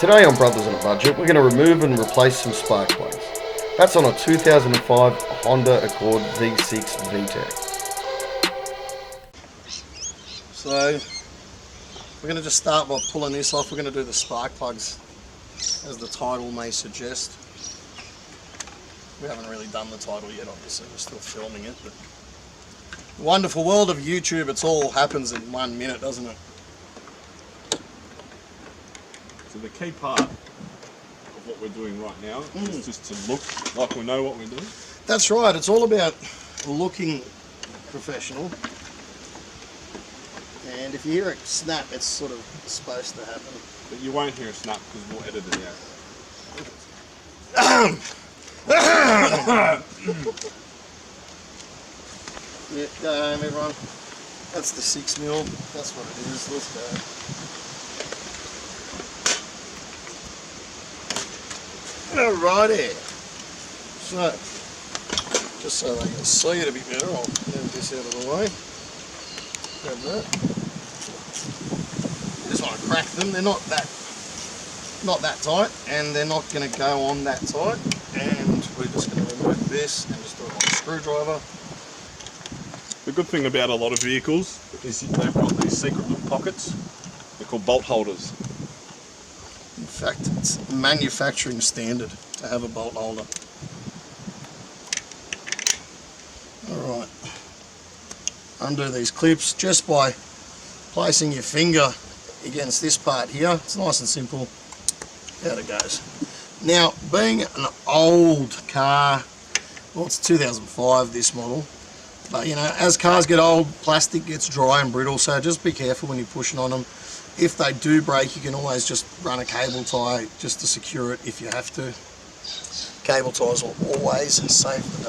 Today on Brothers on a Budget, we're going to remove and replace some spark plugs. That's on a 2005 Honda Accord V6 VTECH. So, we're going to just start by pulling this off. We're going to do the spark plugs, as the title may suggest. We haven't really done the title yet, obviously, we're still filming it. But the wonderful world of YouTube, it all happens in 1 minute, doesn't it? So the key part of what we're doing right now is just to look like we know what we're doing. That's right, it's all about looking professional. And if you hear it snap, it's sort of supposed to happen. But you won't hear a snap because we'll edit it out. Yeah, go home everyone. That's the 6mm, that's what it is, let's go. Alrighty, so just so they can see it a bit better, I'll move this out of the way. Grab that. You just want to crack them. They're not that tight, and they're not going to go on that tight. And we're just going to remove this and just do it with a screwdriver. The good thing about a lot of vehicles is they've got these secret little pockets. They're called bolt holders. In fact, it's a manufacturing standard to have a bolt holder. Alright, undo these clips just by placing your finger against this part here. It's nice and simple. Out it goes. Now, being an old car, well, it's 2005 this model, but you know, as cars get old, plastic gets dry and brittle, so just be careful when you're pushing on them. If they do break, you can always just run a cable tie just to secure it if you have to. Cable ties will always save the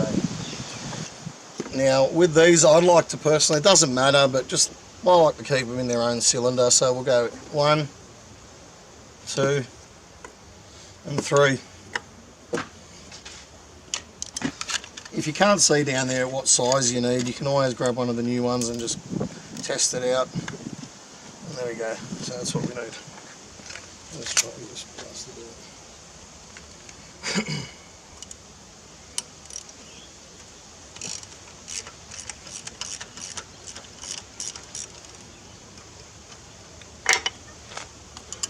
day. Now with these, I'd like to personally, it doesn't matter, but just I like to keep them in their own cylinder, so we'll go 1, 2 and 3. If you can't see down there what size you need, you can always grab one of the new ones and just test it out. And there we go, so that's what we need. Let's try and just blast it out.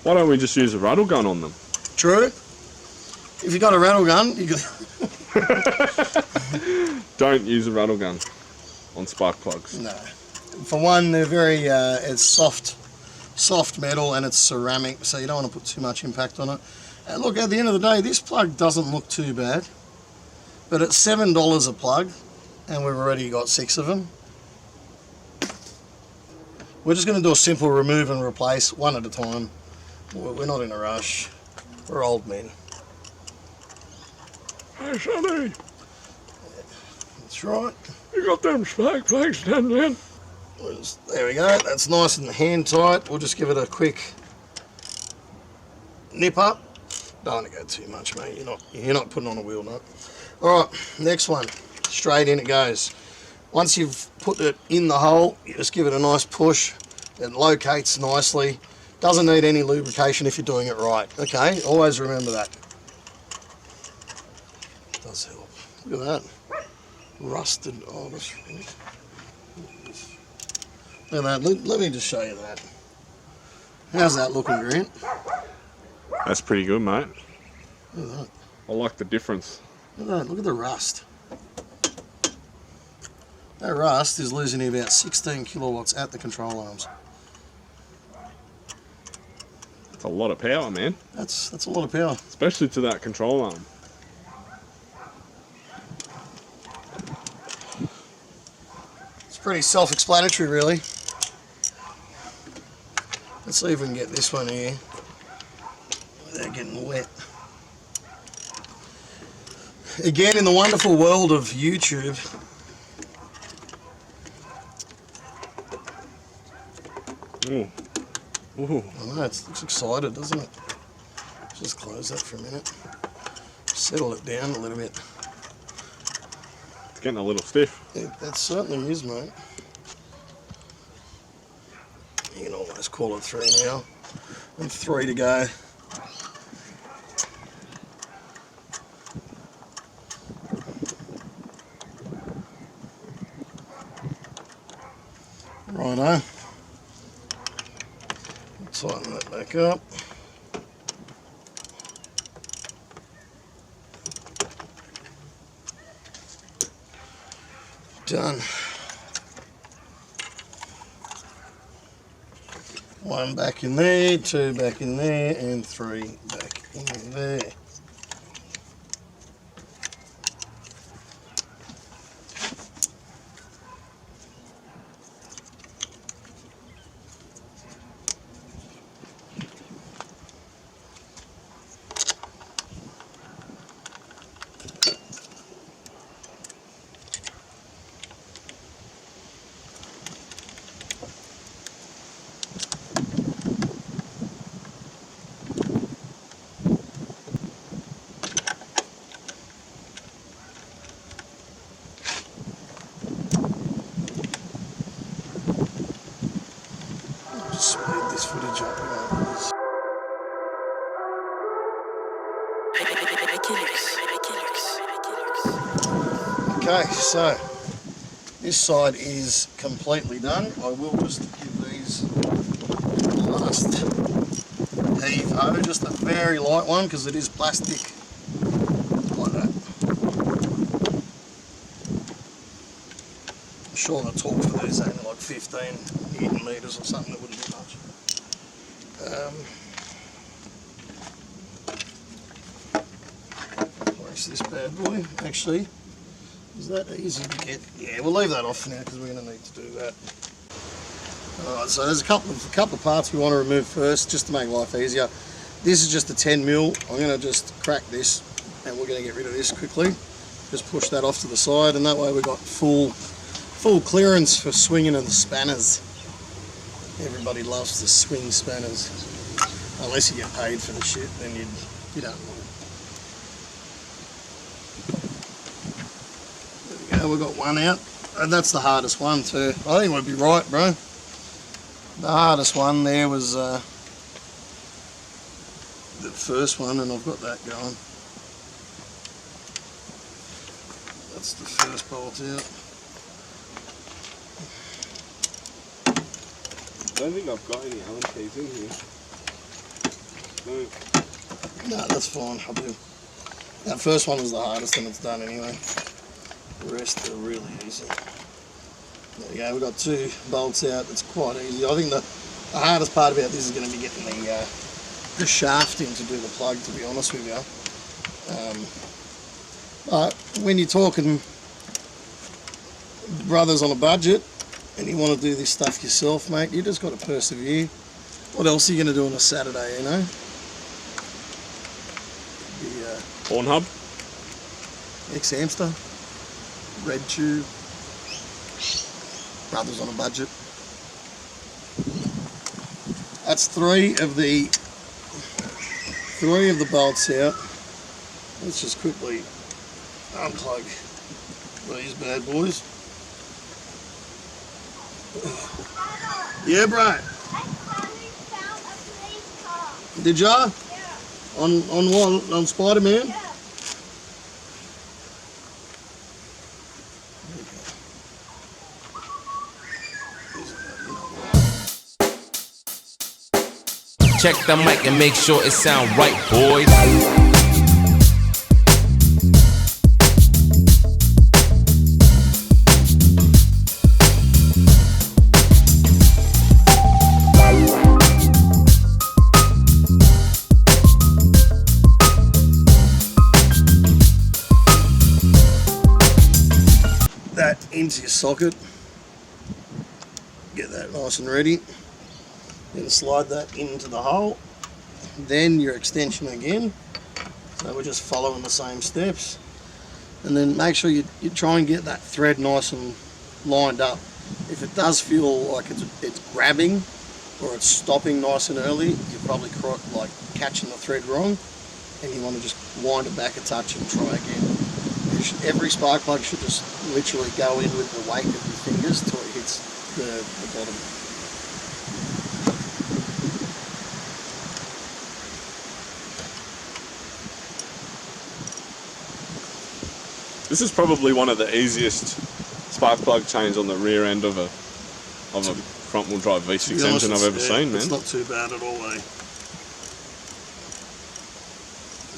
Why don't we just use a rattle gun on them? True. If you've got a rattle gun, you could... Don't use a rattle gun on spark plugs. No. For one, they're very, it's soft metal and it's ceramic, so you don't want to put too much impact on it. And look, at the end of the day, this plug doesn't look too bad, but it's $7 a plug, and we've already got 6 of them. We're just going to do a simple remove and replace, one at a time. We're not in a rush. We're old men. Hey, Sami. That's right. You got them spark plugs done then? There we go. That's nice and hand tight. We'll just give it a quick nip up. Don't want to go too much, mate. You're not putting on a wheel nut. All right, next one. Straight in it goes. Once you've put it in the hole, you just give it a nice push. It locates nicely. Doesn't need any lubrication if you're doing it right. Okay, always remember that. Does help. Look at that. Rusted. Oh, that's really... Look at that. Let me just show you that. How's that looking, Grant? That's pretty good, mate. Look at that. I like the difference. Look at that. Look at the rust. That rust is losing you about 16 kilowatts at the control arms. That's a lot of power, man. That's a lot of power. Especially to that control arm. It's pretty self-explanatory, really. Let's see if we can get this one here without getting wet. Again, in the wonderful world of YouTube, Ooh. Ooh. I know, it looks excited, doesn't it? Just close that for a minute. Settle it down a little bit. It's getting a little stiff. That certainly is, mate. You can almost call it 3 now. And 3 to go. Righto. Tighten that back up. Done. One back in there, two back in there, and three back in there. Just speed this footage up. Okay, so this side is completely done. I will just give these a last heave ho, just a very light one because it is plastic, like that. I'm sure the torque for these is only like 15 Newton meters or something. That wouldn't be much. Place this bad boy. Actually, is that easy to get? Yeah, we'll leave that off for now because we're going to need to do that. Alright, so there's a couple of parts we want to remove first, just to make life easier. This is just a 10mm. I'm going to just crack this, and we're going to get rid of this quickly. Just push that off to the side, and that way we've got full clearance for swinging of the spanners. Everybody loves the swing spanners, unless you get paid for the shit, then you don't want it. There we go, we've got one out, and that's the hardest one too. I think we'd be right, bro. The hardest one there was the first one, and I've got that going. That's the first bolt out. I don't think I've got any Allen keys in here. No. No, that's fine, I'll do. That first one was the hardest and it's done anyway. The rest are really easy. There we go, we've got two bolts out, it's quite easy. I think the hardest part about this is going to be getting the shaft in to do the plug, to be honest with you. But when you're talking brothers on a budget, and you want to do this stuff yourself, mate, you just got to persevere. What else are you going to do on a Saturday, you know? Pornhub? Ex-hamster, red tube, brothers on a budget. That's three of the bolts out. Let's just quickly unplug these bad boys. Yeah, bro. I finally found a police car. Did ya? Yeah. On what? On Spider-Man? Yeah. Check the mic and make sure it sound right, boys. That into your socket. Get that nice and ready. Then slide that into the hole. Then your extension again. So we're just following the same steps. And then make sure you try and get that thread nice and lined up. If it does feel like it's grabbing or it's stopping nice and early, you're probably like catching the thread wrong, and you want to just wind it back a touch and try again. Every spark plug should just literally go in with the weight of your fingers till it hits the bottom. This is probably one of the easiest spark plug chains on the rear end of a of a front-wheel drive To be V6 honest, engine I've ever seen, man. It's not too bad at all, eh?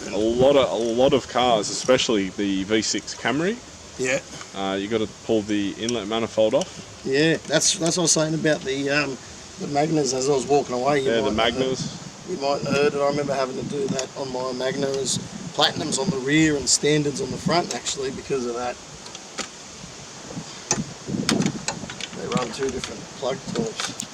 A lot of cars, especially the V6 Camry, Yeah. you got to pull the inlet manifold off. Yeah, that's what I was saying about the Magnas as I was walking away. Yeah, the Magnas. You might have heard it. I remember having to do that on my Magna as Platinums on the rear and Standards on the front, actually, because of that. They run two different plug torques.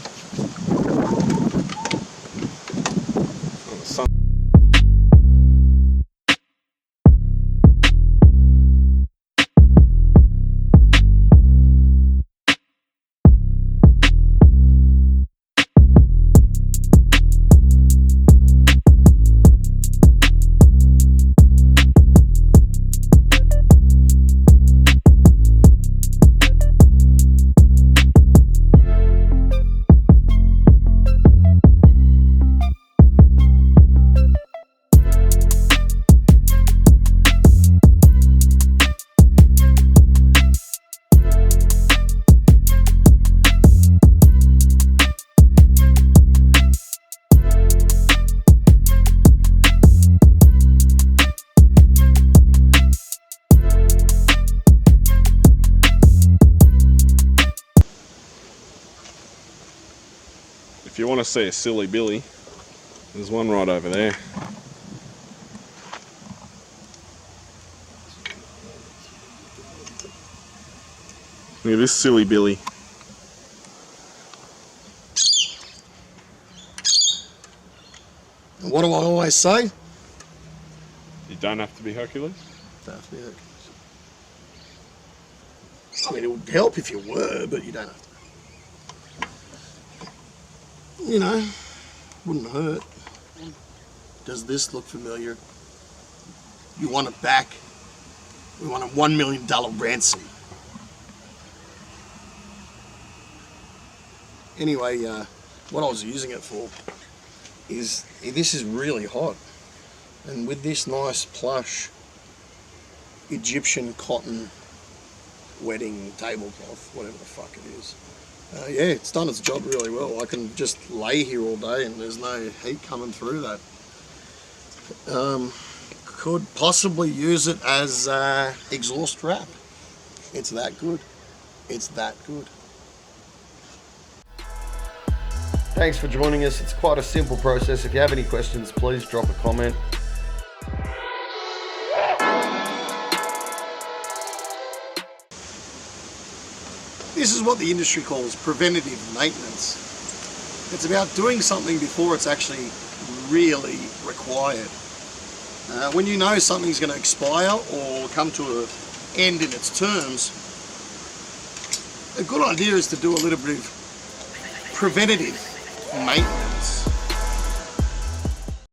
If you want to see a silly Billy, there's one right over there. Look at this silly Billy. And what do I always say? You don't have to be Hercules. Don't have to be Hercules. I mean, it would help if you were, but you don't have to. You know, wouldn't hurt. Does this look familiar? You want it back? We want a $1 million ransom. Anyway, what I was using it for is, this is really hot. And with this nice plush Egyptian cotton wedding tablecloth, whatever the fuck it is. Yeah, it's done its job really well. I can just lay here all day and there's no heat coming through that. Could possibly use it as exhaust wrap. It's that good. It's that good. Thanks for joining us. It's quite a simple process. If you have any questions, please drop a comment. This is what the industry calls preventative maintenance. It's about doing something before it's actually really required. When you know something's going to expire or come to an end in its terms, a good idea is to do a little bit of preventative maintenance.